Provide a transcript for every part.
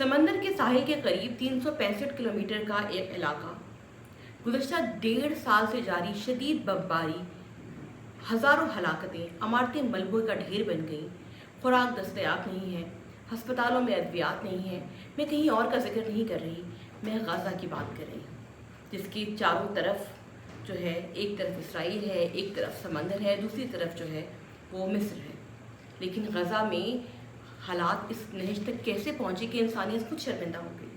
समंदर के साहिल के करीब 365 किलोमीटर का एक इलाका गुज़श्ता 1.5 साल से जारी शदीद बमबारी, हज़ारों हलाकतें, इमारतें मलबे का ढेर बन गईं, खुराक दस्तयाब नहीं है, हस्पतालों में अद्वियात नहीं है। मैं कहीं और का जिक्र नहीं कर रही, मैं गाज़ा की बात कर रही हूँ, जिसकी चारों तरफ जो है, एक तरफ इसराइल है, एक तरफ समंदर है, दूसरी तरफ जो है वो मिस्र है। लेकिन गज़ा में हालात इस नहज तक कैसे पहुँचे कि इंसानियत खुद शर्मिंदा हो गई।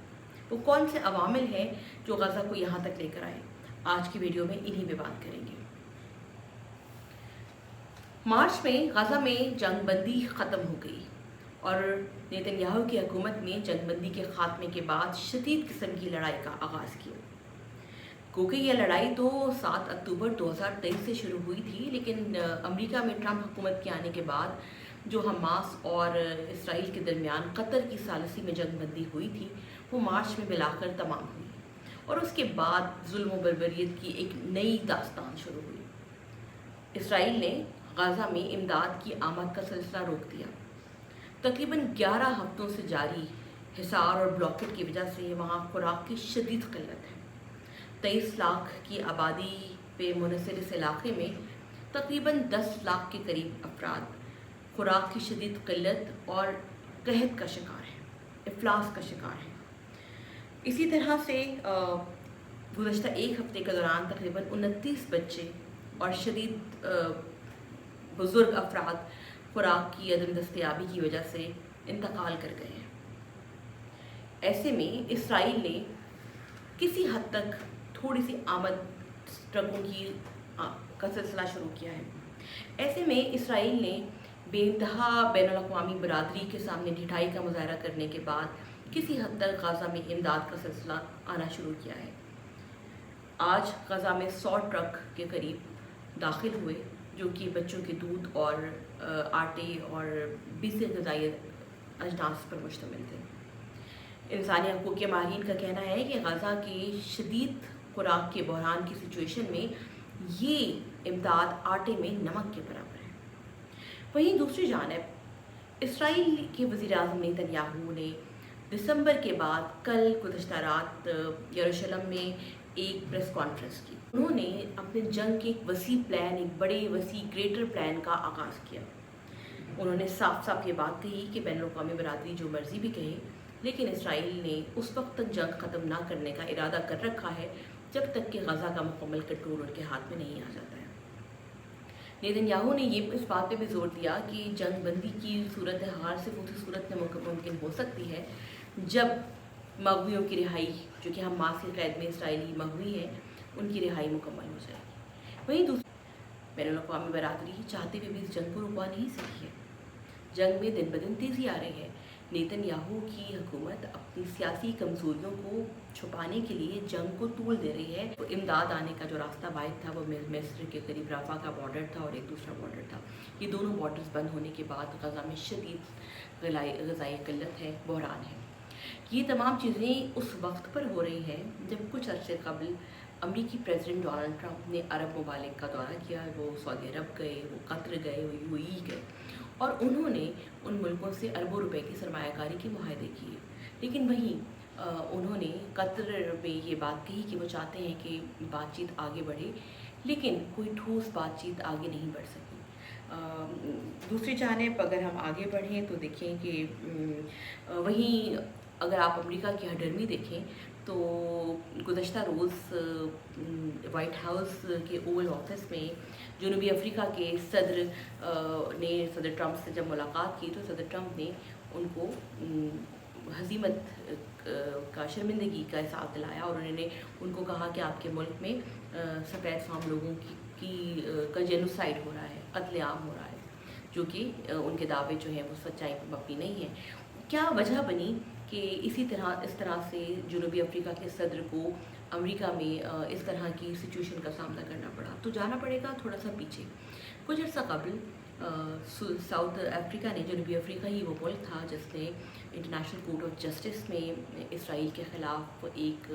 वो कौन से अवामिल हैं जो गज़ा को यहाँ तक लेकर आए। आज की वीडियो में इन्हीं पे बात करेंगे। मार्च में गज़ा में जंगबंदी ख़त्म हो गई और नेतन्याहू की हुकूमत में जंगबंदी के ख़ात्मे के बाद शदीद किस्म की लड़ाई का आगाज़ किया। क्योंकि यह लड़ाई तो 7 अक्टूबर 2023 से शुरू हुई थी, लेकिन अमेरिका में ट्रंप हुकूमत के आने के बाद जो हमास और इसराइल के दरमियान कतर की सालिसी में जंगबंदी हुई थी, वो मार्च में मिलाकर तमाम हुई और उसके बाद जुल्म व बर्बरियत की एक नई दास्तान शुरू हुई। इसराइल ने गज़ा में इमदाद की आमद का सिलसिला रोक दिया। तकरीबन 11 हफ्तों से जारी हिसार और ब्लॉकेट की वजह से वहाँ खुराक की शदीद किल्लत है। 23 लाख की आबादी पे मुनहसर इस इलाके में तकरीबन 10 लाख के करीब अफराद खुराक की शदीद किल्लत और कहत का शिकार है, इफलास का शिकार है। इसी तरह से गुज़श्ता एक हफ्ते के दौरान तकरीबन 29 बच्चे और शदीद बुज़ुर्ग अफराद खुराक की अदम दस्तयाबी की वजह से इंतकाल कर गए हैं। ऐसे में इसराइल ने किसी हद तक थोड़ी सी आमद ट्रकों की का सिलसिला शुरू किया है। ऐसे में इसराइल ने बेइंतहा बैनुल-अक़वामी बरादरी के सामने ढिठाई का मुज़ाहरा करने के बाद किसी हद तक गज़ा में इमदाद का सिलसिला आना शुरू किया है। आज गज़ा में 100 ट्रक के करीब दाखिल हुए, जो कि बच्चों के दूध और आटे और 20 ग़िज़ाई अजनास पर मुश्तमिल थे। इंसानी हक़ूक़ के माहिरीन का कहना है कि गज़ा के शदीद खुराक के बहरान की सिचुएशन में ये इमदाद आटे में नमक के बराबर है। वहीं दूसरी जानिब इसराइल के वज़ीर-ए-आज़म नेतन्याहू ने दिसंबर के बाद कल गुज़श्ता रात यरूशलेम में एक प्रेस कॉन्फ्रेंस की। उन्होंने अपने जंग के एक वसी प्लान, एक बड़े वसी ग्रेटर प्लान का आगाज़ किया। उन्होंने साफ साफ ये बात कही कि बैनुल-अक़वामी बरादरी जो मर्ज़ी भी कहे, लेकिन इसराइल ने उस वक्त तक जंग ख़त्म ना करने का इरादा कर रखा है जब तक कि गज़ा का मुकम्मल कंट्रोल उनके हाथ में नहीं आ जाता है। नेतन्याहू ने ये इस बात पे भी जोर दिया कि जंगबंदी की सूरत हाल सिर्फ उसी सूरत में मुमकिन हो सकती है जब मग़वियों की रिहाई, जो कि हमास के क़ैद में इसराइली मग़वी हैं, उनकी रिहाई मुकम्मल हो जाएगी। वहीं दूसरी बैनुल-अक़वामी बरादरी चाहते हुए भी इस जंग को रुकवा नहीं सकी है। जंग में दिन ब दिन तेज़ी आ रही है। नेतन्याहू की हुकूमत अपनी सियासी कमज़ोरियों को छुपाने के लिए जंग को तूल दे रही है। तो इमदाद आने का जो रास्ता वाहिद था वो मिस्र के करीब राफा का बॉर्डर था और एक दूसरा बॉर्डर था। ये दोनों बॉर्डर्स बंद होने के बाद गज़ा में शदीद ग़िज़ाई किल्लत है, बहरान है। ये तमाम चीज़ें उस वक्त पर हो रही हैं जब कुछ अर्से कबल अमेरिकी प्रेसिडेंट डोनाल्ड ट्रंप ने अरब ममालिक का दौरा किया। वो सऊदी अरब गए, वो कतर गए, वो यूएई गए और उन्होंने उन मुल्कों से अरबों रुपए की सरमायाकारी के मुआहदे किए। लेकिन वहीं उन्होंने कतर में ये बात कही कि वो चाहते हैं कि बातचीत आगे बढ़े, लेकिन कोई ठोस बातचीत आगे नहीं बढ़ सकी। दूसरी जानिब अगर हम आगे बढ़ें तो देखें कि वहीं अगर आप अमेरिका की हडर्मी देखें तो गुज़श्ता रोज़ वाइट हाउस के ओवल ऑफिस में जनूबी अफ्रीका के सदर ट्रंप से जब मुलाकात की तो सदर ट्रंप ने उनको हज़ीमत का, शर्मिंदगी का एहसास दिलाया और उन्होंने उनको कहा कि आपके मुल्क में सफ़ेद फाम लोगों का जेनोसाइड हो रहा है, कत्लेआम हो रहा है, जो कि उनके दावे जो हैं वो सच्चाई पर मबनी नहीं है। क्या वजह बनी कि इस तरह से जनूबी अफ्रीका के सदर को अमेरिका में इस तरह की सिचुएशन का सामना करना पड़ा? तो जाना पड़ेगा थोड़ा सा पीछे। कुछ अर्सा कबल साउथ अफ्रीका ने, जनूबी अफ्रीका ही वो मुल्क था जिसने इंटरनेशनल कोर्ट ऑफ जस्टिस में इसराइल के ख़िलाफ़ एक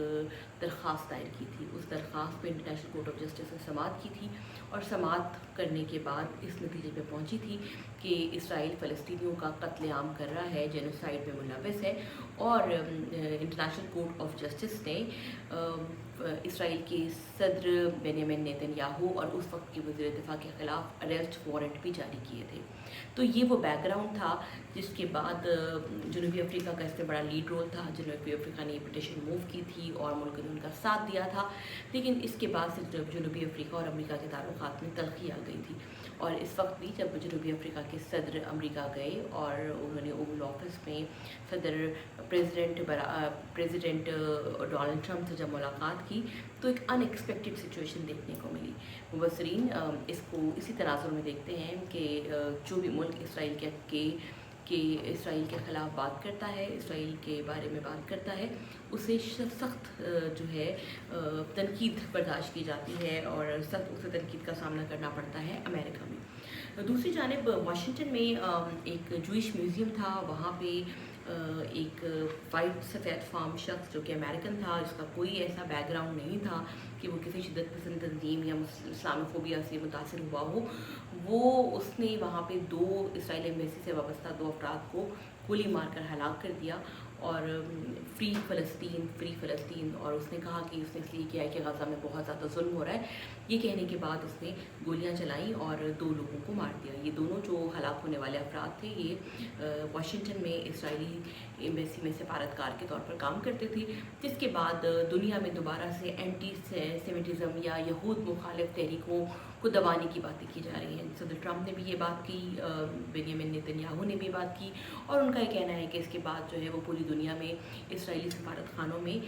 दरख्वास्त दायर की थी। उस दरख्वास्त पे इंटरनेशनल कोर्ट ऑफ जस्टिस ने समाअत की थी और समाअत करने के बाद इस नतीजे पे पहुंची थी कि इसराइल फ़लस्तीनियों का कत्लेआम कर रहा है, जेनोसाइड में मुलव्वस है। और इंटरनेशनल कोर्ट ऑफ जस्टिस ने इसराइल के सदर बेंजामिन नेतन्याहू और उस वक्त के वज़ीर दिफा के ख़िलाफ़ अरेस्ट वारंट भी जारी किए थे। तो ये वो बैकग्राउंड था जिसके बाद जनूबी अफ्रीका का इसमें बड़ा लीड रोल था। जनूबी अफ्रीका ने ये पिटीशन मूव की थी और मुल्क ने उनका साथ दिया था। लेकिन इसके बाद से जनूबी अफ्रीका और अमेरिका के ताल्लुकात में तल्खी आ गई थी। और इस वक्त भी जब जनूबी अफ्रीका के सदर अमेरिका गए और उन्होंने ओवल ऑफिस में सदर प्रेसिडेंट डोनाल्ड ट्रंप से जब मुलाकात की तो एक अनएक्सपेक्टेड सिचुएशन देखने को मिली। मुबसरीन इसको इसी तनाजुर में देखते हैं कि जो भी मुल्क इसराइल इसराइल के ख़िलाफ़ बात करता है, इसराइल के बारे में बात करता है, उसे सख्त जो है तनकीद बर्दाश्त की जाती है और सख्त उसे तनकीद का सामना करना पड़ता है अमेरिका में। दूसरी जानिब वाशिंगटन में एक जूइश म्यूज़ियम था। वहाँ पे एक वाइट सफ़ेद फार्म शख्स जो कि अमेरिकन था, जिसका कोई ऐसा बैकग्राउंड नहीं था कि वो किसी शिद्दत पसंद तंजीम या इस्लामोफोबिया से मुतासिर हुआ हो, उसने वहाँ पे 2 इसराइल एम्बेसी से वाबस्ता 2 अफराद को गोली मारकर हलाक कर दिया और फ्री फ़लस्तीन। और उसने कहा कि उसने इसलिए किया है कि गज़ा में बहुत ज़्यादा जुल्म हो रहा है। ये कहने के बाद उसने गोलियां चलाई और 2 लोगों को मार दिया। ये दोनों जो हलाक होने वाले अफराद थे, ये वाशिंगटन में इसराइली एम्बेसी में सफारतकार के तौर पर काम करते थे। जिसके बाद दुनिया में दोबारा से एंटी सेमिटिज़म या यहूद मुखालिफ तहरीकों को दबाने की बातें की जा रही हैं। सदर ट्रंप ने भी ये बात की, बेंजामिन नेतन्याहू ने भी बात की और उनका ये कहना है कि इसके बाद जो है वो पूरी दुनिया में इसराइली सफारत खानों में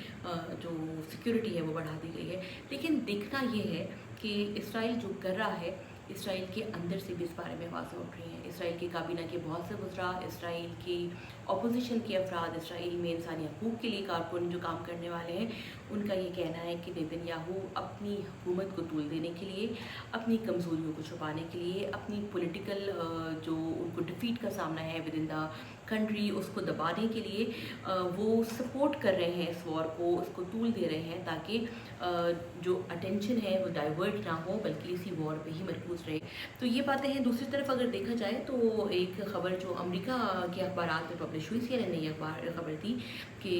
जो सिक्योरिटी है वो बढ़ा दी गई है। लेकिन देखना ये है कि इसराइल जो कर रहा है, इसराइल के अंदर से भी इस बारे में आवाज़ें उठ रही हैं। इसराइल की काबीना के बहुत से वज़रा, इसराइल की अपोजिशन के अफराद, इसराइल में इंसानी हकूक़ के लिए कारकुन जो काम करने वाले हैं, उनका ये कहना है कि नेतन्याहू अपनी हुकूमत को तूल देने के लिए, अपनी कमज़ोरियों को छुपाने के लिए, अपनी पॉलिटिकल जो उनको डिफीट का सामना है विद इन द कंट्री, उसको दबाने के लिए वो सपोर्ट कर रहे हैं इस वॉर को, उसको तूल दे रहे हैं ताकि जो अटेंशन है वो डाइवर्ट ना हो बल्कि इसी वॉर पे ही मरकूज़ रहे। तो ये बातें हैं। दूसरी तरफ अगर देखा जाए तो एक ख़बर जो अमेरिका के अखबारात में पब्लिश हुई, CNN ने ये खबर दी कि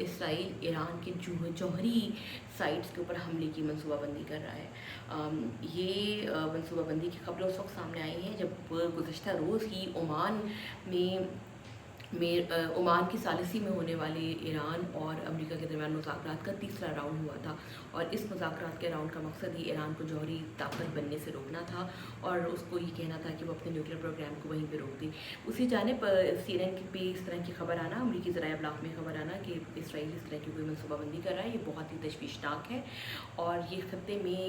इसराइल ईरान के जौहरी साइट्स के ऊपर हमले की मनसूबाबंदी कर रहा है। ये मनसूबाबंदी की खबरें उस वक्त सामने आई हैं जब गुज़श्ता रोज़ ही ओमान की सालिसी में होने वाले ईरान और अमेरिका के दरमियान मुज़ाकरात का तीसरा राउंड हुआ था। और इस मुज़ाकरात के राउंड का मकसद ही ईरान को जौहरी ताकत बनने से रोकना था और उसको ये कहना था कि वो अपने न्यूक्लियर प्रोग्राम को वहीं पे रोक दे। उसी जानिब CNN पे इस तरह की खबर आना, अमरीकी ज़राए अबलाग में खबर आना कि इसराइल इस तरह की कोई मनसूबाबंदी कर रहा है, ये बहुत ही तशवीशनाक है और ये खत्ते में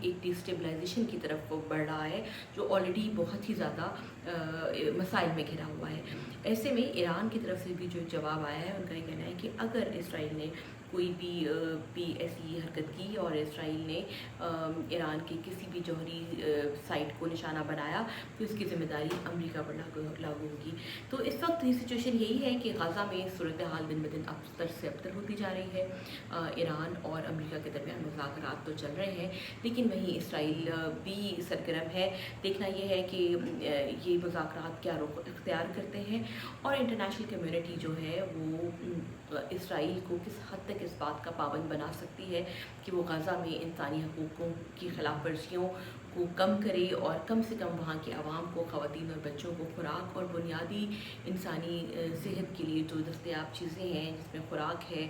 एक डिस्टेबलाइजेशन की तरफ बढ़ रहा है जो ऑलरेडी बहुत ही ज़्यादा मसाइल में घिरा हुआ है। ऐसे में ईरान की तरफ से भी जो जवाब आया है, उनका ये कहना है कि अगर इसराइल ने कोई भी ऐसी हरकत की और इसराइल ने ईरान के किसी भी जौहरी साइट को निशाना बनाया तो इसकी ज़िम्मेदारी अमेरिका पर लागू होगी। तो इस वक्त ये सिचुएशन यही है कि गाज़ा में सूरत हाल दिन ब दिन अबतर से अबतर होती जा रही है। ईरान और अमेरिका के दरमियान मुज़ाकरात तो चल रहे हैं लेकिन वहीं इसराइल भी सरगर्म है। देखना यह है कि ये मुज़ाकरात क्या रुख इख्तियार करते हैं और इंटरनेशनल कम्युनिटी जो है वो इसराइल को किस हद तक इस बात का पाबंद बना सकती है कि वो गाज़ा में इंसानी हकूक़ों की खिलाफ वर्जियों को कम करे और कम से कम वहाँ के आवाम को, ख़वातीन और बच्चों को खुराक और बुनियादी इंसानी सेहत के लिए जो दस्तयाब चीज़ें हैं जिसमें खुराक है,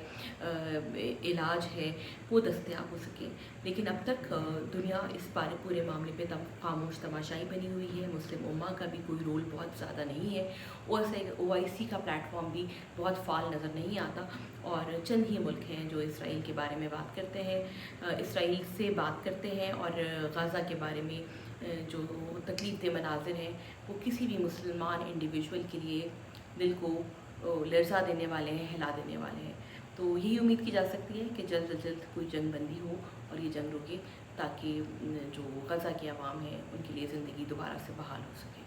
इलाज है, वो दस्तयाब हो सके। लेकिन अब तक दुनिया इस पूरे मामले पे खामोश तमाशाई बनी हुई है। मुस्लिम उम्मा का भी कोई रोल बहुत ज़्यादा नहीं है। OIC का प्लेटफॉर्म भी बहुत फाल नज़र नहीं आता और चंद ही मुल्क हैं जो इसराइल के बारे में बात करते हैं, इसराइल से बात करते हैं और गाज़ा के बारे में जो तकलीफ़देह मनाज़िर हैं वो किसी भी मुसलमान इंडिविजुअल के लिए दिल को लर्ज़ा देने वाले हैं, हिला देने वाले हैं। तो यही उम्मीद की जा सकती है कि जल्द से जल्द कोई जंग बंदी हो और ये जंग रुके। تاکہ جو غزہ کی عوام ہے ان کے لیے زندگی دوبارہ سے بحال ہو سکے۔